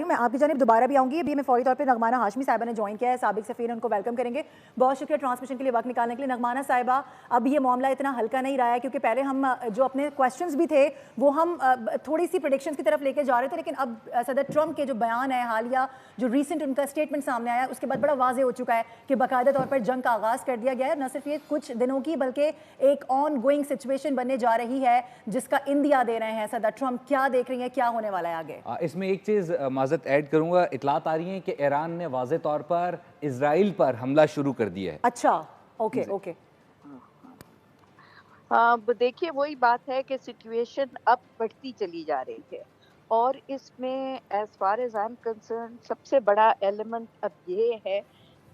हूँ। मैं आपकी जानिब दोबारा भी आऊँगी। अभी हमें फौरी तौर पे नगमाना हाशमी साहिबा ने ज्वाइन किया है, साबिक सफ़ीर, उनको वेलकम करेंगे। बहुत शुक्रिया ट्रांसमिशन के लिए वक्त निकालने के लिए। नगमाना साहिबा, अब ये मामला इतना हल्का नहीं रहा है, क्योंकि पहले हम जो अपने क्वेश्चंस भी थे वो हम थोड़ी सी प्रेडिक्शंस की तरफ लेके जा रहे थे, लेकिन अब सदर ट्रंप के जो बयान है हालिया, जो रिसेंट उनका स्टेटमेंट सामने आया, उसके बाद बड़ा वाज़ेह हो चुका है कि बाकायदा तौर पर जंग का आगाज़ कर दिया गया है। न सिर्फ ये कुछ दिनों की, बल्कि एक ऑन गोइंग सिचुएशन बनने जा रही है, जिसका इंदिया दे रहे हैं सदर ट्रंप। क्या देख रही हैं, क्या होने वाला है आगे? इसमें एक चीज़ माज़रत ऐड करूँगा, इतलात आ रही हैं कि ईरान ने वाज़े तौर पर इजराइल पर हमला शुरू कर दिया है। अच्छा, ओके ओके। देखिए वही बात है कि सिचुएशन अब बढ़ती चली जा रही है और इसमें as far as I am concern सबसे बड़ा एलिमेंट अब ये है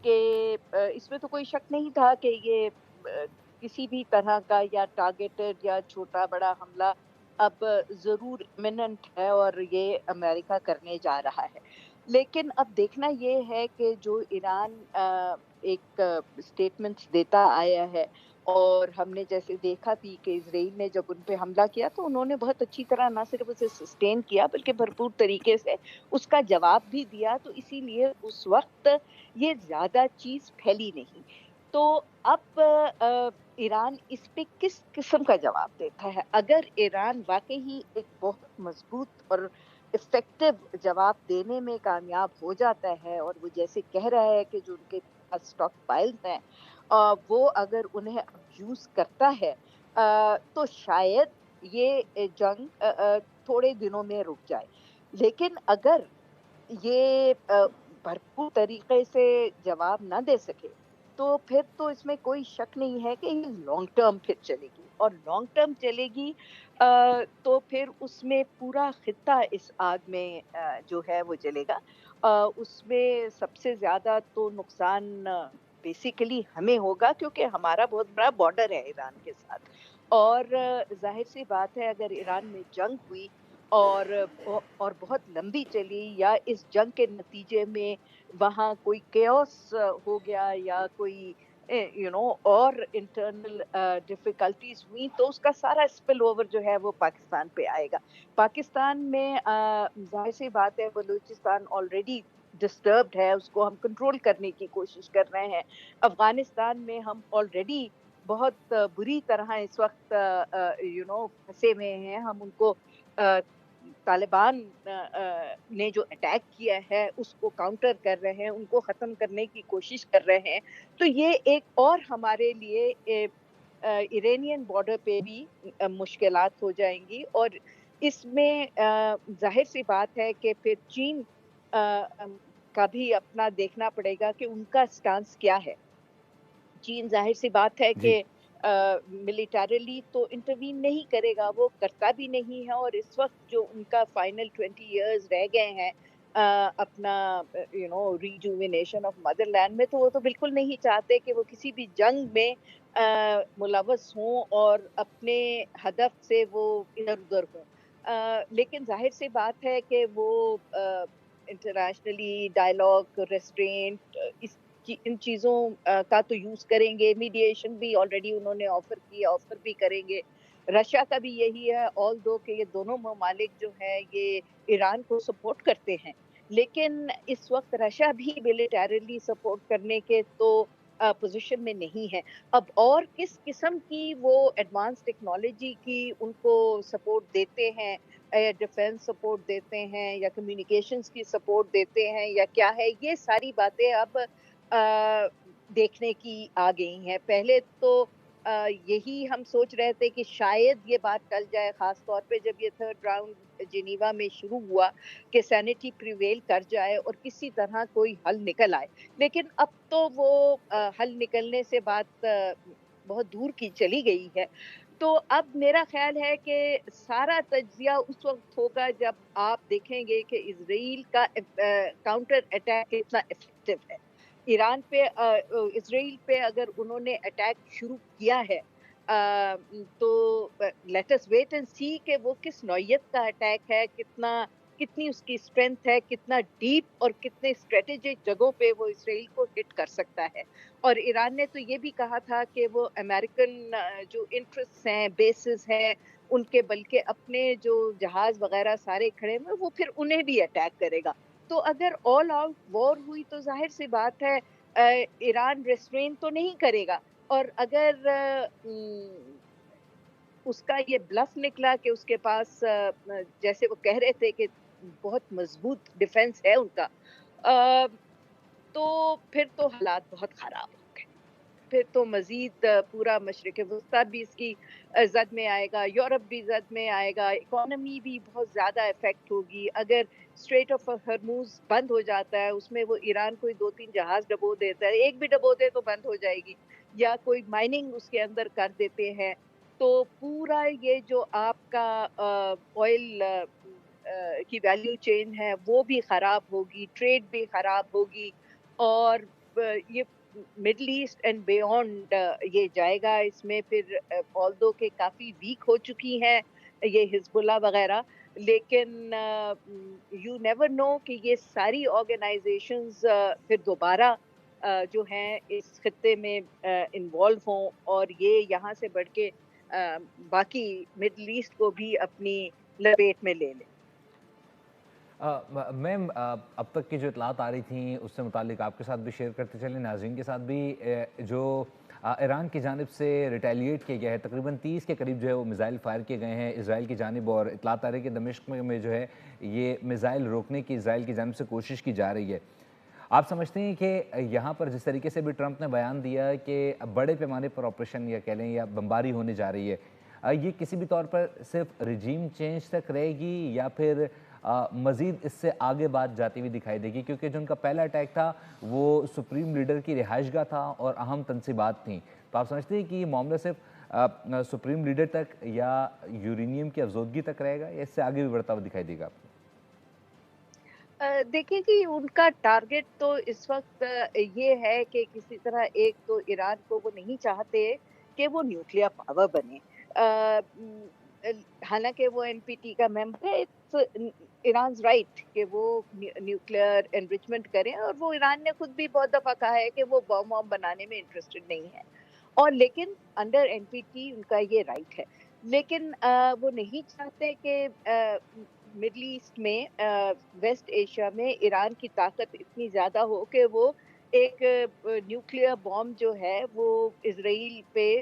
कि इसमें तो कोई शक नहीं था कि ये किसी भी तरह का या टारगेटेड या छोटा बड़ा हमला अब ज़रूर इमिनेंट है और ये अमेरिका करने जा रहा है। लेकिन अब देखना ये है कि जो ईरान एक स्टेटमेंट्स देता आया है और हमने जैसे देखा भी कि इजराइल ने जब उन पे हमला किया तो उन्होंने बहुत अच्छी तरह ना सिर्फ उसे सस्टेन किया बल्कि भरपूर तरीके से उसका जवाब भी दिया, तो इसीलिए उस वक्त ये ज़्यादा चीज़ फैली नहीं। तो अब ईरान इस पे किस किस्म का जवाब देता है। अगर ईरान वाकई ही एक बहुत मजबूत और इफेक्टिव जवाब देने में कामयाब हो जाता है और वो जैसे कह रहा है कि जो उनके पास स्टॉक पाइल्स हैं वो अगर उन्हें अब्यूज करता है तो शायद ये जंग थोड़े दिनों में रुक जाए। लेकिन अगर ये भरपूर तरीके से जवाब ना दे सके तो फिर तो इसमें कोई शक नहीं है कि ये लॉन्ग टर्म फिर चलेगी और लॉन्ग टर्म चलेगी तो फिर उसमें पूरा खित्ता इस आग में जो है वो जलेगा। उसमें सबसे ज्यादा तो नुकसान बेसिकली हमें होगा क्योंकि हमारा बहुत बड़ा बॉर्डर है ईरान के साथ और जाहिर सी बात है अगर ईरान में जंग हुई और बहुत लंबी चली या इस जंग के नतीजे में वहाँ कोई केओस हो गया या कोई और इंटरनल डिफिकल्टीज हुई तो उसका सारा स्पिल ओवर जो है वो पाकिस्तान पे आएगा। पाकिस्तान में जाहिर सी बात है बलूचिस्तान ऑलरेडी डिस्टर्ब्ड है, उसको हम कंट्रोल करने की कोशिश कर रहे हैं। अफगानिस्तान में हम ऑलरेडी बहुत बुरी तरह इस वक्त फंसे हुए हैं। हम उनको तालिबान ने जो अटैक किया है उसको काउंटर कर रहे हैं, उनको ख़त्म करने की कोशिश कर रहे हैं। तो ये एक और हमारे लिए इरानियन बॉर्डर पे भी मुश्किलात हो जाएंगी और इसमें जाहिर सी बात है कि फिर चीन का भी अपना देखना पड़ेगा कि उनका स्टांस क्या है। चीन जाहिर सी बात है कि मिलिटरली तो इंटरवीन नहीं करेगा, वो करता भी नहीं है और इस वक्त जो उनका फाइनल 20 इयर्स रह गए हैं अपना रिजुविनेशन ऑफ मदरलैंड में, तो वो तो बिल्कुल नहीं चाहते कि वो किसी भी जंग में मुलव्वस हों और अपने हदफ से वो इधर उधर हों। लेकिन जाहिर सी बात है कि वो इंटरनेशनली डायलॉग रेस्ट्रेंट इन चीज़ों का तो यूज़ करेंगे। मीडिएशन भी ऑलरेडी उन्होंने ऑफ़र भी करेंगे। रशिया का भी यही है, ऑल्दो कि ये दोनों ममालिक जो हैं ये ईरान को सपोर्ट करते हैं, लेकिन इस वक्त रशिया भी मिलिटरली सपोर्ट करने के तो पोजीशन में नहीं है। अब और किस किस्म की वो एडवांस टेक्नोलॉजी की उनको सपोर्ट देते हैं, डिफेंस सपोर्ट देते हैं या कम्युनिकेशंस की सपोर्ट देते हैं या क्या है, ये सारी बातें अब देखने की आ गई हैं। पहले तो यही हम सोच रहे थे कि शायद ये बात टल जाए, खास तौर पे जब ये थर्ड राउंड जिनीवा में शुरू हुआ कि सैनिटी प्रिवेल कर जाए और किसी तरह कोई हल निकल आए। लेकिन अब तो वो हल निकलने से बात बहुत दूर की चली गई है। तो अब मेरा ख्याल है कि सारा तज्जिया उस वक्त होगा जब आप देखेंगे कि इजराइल का काउंटर अटैक कितना इफेक्टिव है। ईरान पे इजराइल पे अगर उन्होंने अटैक शुरू किया है तो लेट अस वेट एंड सी कि वो किस नौयत का अटैक है, कितनी उसकी स्ट्रेंथ है, कितना डीप और कितने स्ट्रेटेजिक जगहों पे वो इजराइल को हिट कर सकता है। और ईरान ने तो ये भी कहा था कि वो अमेरिकन जो इंटरेस्ट हैं, बेसिस हैं, उनके बल्कि अपने जो जहाज वगैरह सारे खड़े हुए वो फिर उन्हें भी अटैक करेगा। تو اگر آل آؤٹ وار ہوئی تو ظاہر سی بات ہے ایران ریسٹرین تو نہیں کرے گا. اور اگر اس کا یہ بلف نکلا کہ اس کے پاس جیسے وہ کہہ رہے تھے کہ بہت مضبوط ڈیفenس ہے ان کا, تو پھر تو حالات بہت خراب ہو گئے. پھر تو مزید پورا مشرق وسطیٰ بھی اس کی زد میں آئے گا, یورپ بھی زد میں آئے گا, اکانومی بھی بہت زیادہ افیکٹ ہوگی. اگر اسٹریٹ آف ہرموز بند ہو جاتا ہے, اس میں وہ ایران کوئی 2-3 جہاز ڈبو دیتا ہے, ایک بھی ڈبو دے تو بند ہو جائے گی, یا کوئی مائننگ اس کے اندر کر دیتے ہیں, تو پورا یہ جو آپ کا آئل کی ویلیو چین ہے وہ بھی خراب ہوگی, ٹریڈ بھی خراب ہوگی, اور یہ مڈل ایسٹ اینڈ بیونڈ یہ جائے گا. اس میں پھر آلدو کہ کافی ویک ہو چکی ہیں یہ حزب اللہ وغیرہ, لیکن یو نیور نو کہ یہ ساری آرگنائزیشنز پھر دوبارہ جو ہیں اس خطے میں انوالو ہوں, اور یہ یہاں سے بڑھ کے باقی مڈل ایسٹ کو بھی اپنی لپیٹ میں لے لیں. میم اب تک کی جو اطلاعات آ رہی تھیں اس سے متعلق آپ کے ساتھ بھی شیئر کرتے چلیں, ناظرین کے ساتھ بھی, جو ایران کی جانب سے ریٹیلیٹ کیا گیا ہے, تقریباً 30 کے قریب جو ہے وہ میزائل فائر کیے گئے ہیں اسرائیل کی جانب, اور اطلاعات آ رہی ہے کہ دمشق میں جو ہے یہ میزائل روکنے کی اسرائیل کی جانب سے کوشش کی جا رہی ہے. آپ سمجھتے ہیں کہ یہاں پر جس طریقے سے بھی ٹرمپ نے بیان دیا کہ بڑے پیمانے پر آپریشن یا کہہ لیں یا بمباری ہونے جا رہی ہے, یہ کسی بھی طور پر صرف رجیم چینج تک رہے گی یا پھر مزید اس سے آگے بات جاتی ہوئی دکھائی دے گی؟ کیونکہ جو ان کا پہلا اٹیک تھا وہ سپریم لیڈر کی رہائش گاہ تھا اور اہم تنصیبات تھیں, تو آپ سمجھتے ہیں کہ یہ معاملہ صرف سپریم لیڈر تک یا یورینیم کی افزودگی تک رہے گا یا اس سے آگے بھی بڑھتا ہوا دکھائی دے گا آپ کو؟ دیکھیں جی, ان کا ٹارگٹ تو اس وقت یہ ہے کہ کسی طرح ایک تو ایران کو وہ نہیں چاہتے کہ وہ نیوکلیر پاور بنے. حالانکہ وہ این پی ٹی کا ممبر ہے, ایرانز رائٹ کہ وہ نیوکلیر انریچمنٹ کریں, اور وہ ایران نے خود بھی بہت دفعہ کہا ہے کہ وہ بم وم بنانے میں انٹرسٹڈ نہیں ہے, اور لیکن انڈر این پی ٹی ان کا یہ رائٹ ہے. لیکن وہ نہیں چاہتے کہ مڈل ایسٹ میں ویسٹ ایشیا میں ایران کی طاقت اتنی زیادہ ہو کہ وہ ایک نیوکلیر بام جو ہے وہ اسرائیل پہ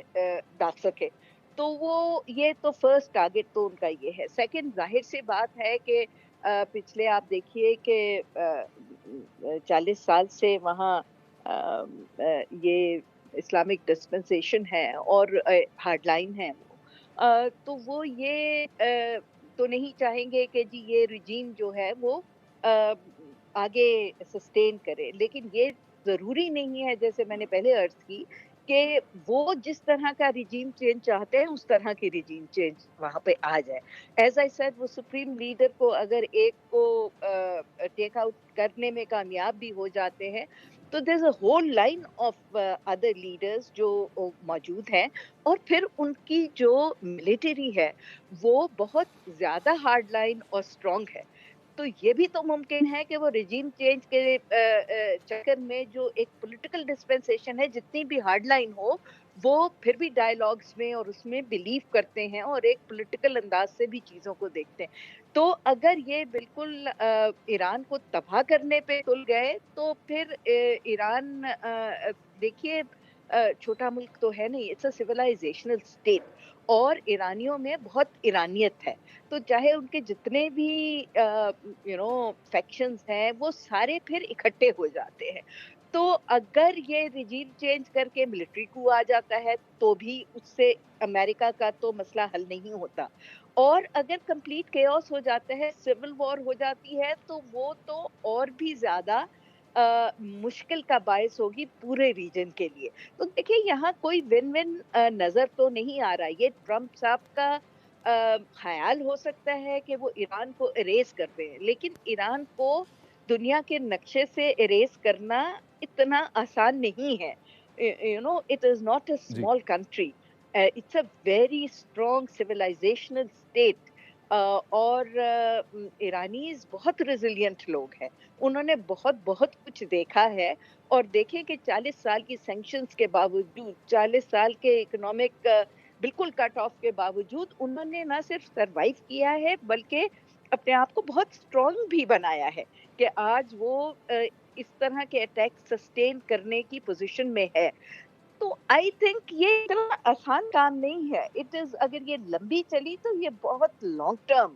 ڈال سکے. تو وہ یہ تو فرسٹ ٹارگٹ تو ان کا یہ ہے. سیکنڈ, ظاہر سی بات ہے کہ پچھلے آپ دیکھیے کہ 40 سال سے وہاں یہ اسلامک ڈسپنسیشن ہے اور ہارڈ لائن ہے وہ, تو وہ یہ تو نہیں چاہیں گے کہ جی یہ رجیم جو ہے وہ آگے سسٹین کرے. لیکن یہ ضروری نہیں ہے, جیسے میں نے پہلے عرض کی, کہ وہ جس طرح کا رجیم چینج چاہتے ہیں اس طرح کی رجیم چینج وہاں پہ آ جائے. ایز آئی سیڈ, وہ سپریم لیڈر کو اگر ایک کو ٹیک آؤٹ کرنے میں کامیاب بھی ہو جاتے ہیں تو there is a whole line of other leaders جو موجود ہیں, اور پھر ان کی جو ملٹری ہے وہ بہت زیادہ ہارڈ لائن اور اسٹرانگ ہے. تو یہ بھی تو ممکن ہے کہ وہ رجیم چینج کے چکر میں جو ایک پولیٹیکل ڈسپنسیشن ہے جتنی بھی ہارڈ لائن ہو, وہ پھر بھی ڈائیلاگز میں اور اس میں بلیو کرتے ہیں اور ایک پولیٹیکل انداز سے بھی چیزوں کو دیکھتے ہیں. تو اگر یہ بالکل ایران کو تباہ کرنے پہ تل گئے تو پھر ایران, دیکھیے چھوٹا ملک تو ہے نہیں, اٹس اے سیولائزیشنل اسٹیٹ, اور ایرانیوں میں بہت ایرانیت ہے. تو چاہے ان کے جتنے بھی فیکشنز ہیں وہ سارے پھر اکٹھے ہو جاتے ہیں. تو اگر یہ رجیم چینج کر کے ملٹری کو آ جاتا ہے تو بھی اس سے امریکہ کا تو مسئلہ حل نہیں ہوتا, اور اگر کمپلیٹ کیوس ہو جاتا ہے, سول وار ہو جاتی ہے, تو وہ تو اور بھی زیادہ مشکل کا باعث ہوگی پورے ریجن کے لیے. تو دیکھیں یہاں کوئی ون ون نظر تو نہیں آ رہا. یہ ٹرمپ صاحب کا خیال ہو سکتا ہے کہ وہ ایران کو اریز کر دیں, لیکن ایران کو دنیا کے نقشے سے اریز کرنا اتنا آسان نہیں ہے. it is not a G. small country. It's a very strong civilizational state. اور ایرانیز بہت ریزیلینٹ لوگ ہیں, انہوں نے بہت بہت کچھ دیکھا ہے, اور دیکھیں کہ 40 سال کی سینکشنز کے باوجود, 40 سال کے اکنامک بالکل کٹ آف کے باوجود انہوں نے نہ صرف سروائیو کیا ہے بلکہ अपने आप को बहुत स्ट्रॉन्ग भी बनाया है कि आज वो इस तरह के अटैक सस्टेन करने की पोजीशन में है। तो आई थिंक ये इतना आसान काम नहीं है। इट इज़, अगर ये लंबी चली तो ये बहुत लॉन्ग टर्म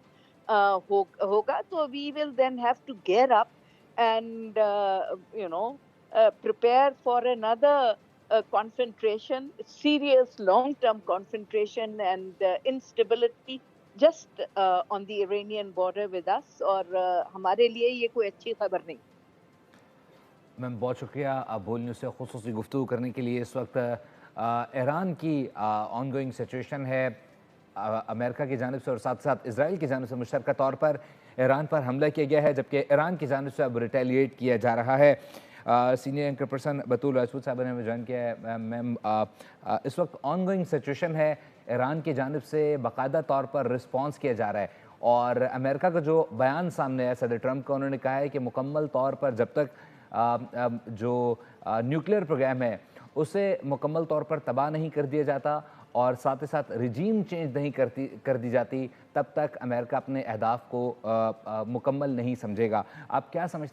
होगा, तो we will then have to gear up and you know prepare for another concentration, serious long-term concentration and instability just on the Iranian border with us, और हमारे लिए ये कोई अच्छी खबर नहीं। मैम बहुत शुक्रिया आप बोल न्यूज़ से खुसूसी गुफ्तगू करने के लिए। इस वक्त ईरान की ऑन गोइंग सिचुएशन है अमेरिका की जानिब से और साथ साथ इसराइल की जानिब से मुश्तरका तौर पर ईरान पर हमला किया गया है, जबकि ईरान की जानिब से अब रिटेलिएट किया जा रहा है। सीनियर एंकर पर्सन बतूल राजपूत साहब ने हमें ज्वाइन किया है। मैम इस वक्त ऑन गोइंग सिचुएशन है, ईरान की जानिब से बाकायदा तौर पर रिस्पॉन्स किया जा रहा है और अमेरिका का जो बयान सामने है सदर ट्रंप का, उन्होंने कहा है कि मुकम्मल तौर पर जब तक जो न्यूक्लियर प्रोग्राम है उसे मुकम्मल तौर पर तबाह नहीं कर दिया जाता और साथ ही साथ रिजीम चेंज नहीं कर दी जाती, तब तक अमेरिका अपने अहदाफ को मुकम्मल नहीं समझेगा। आप क्या समझती हैं?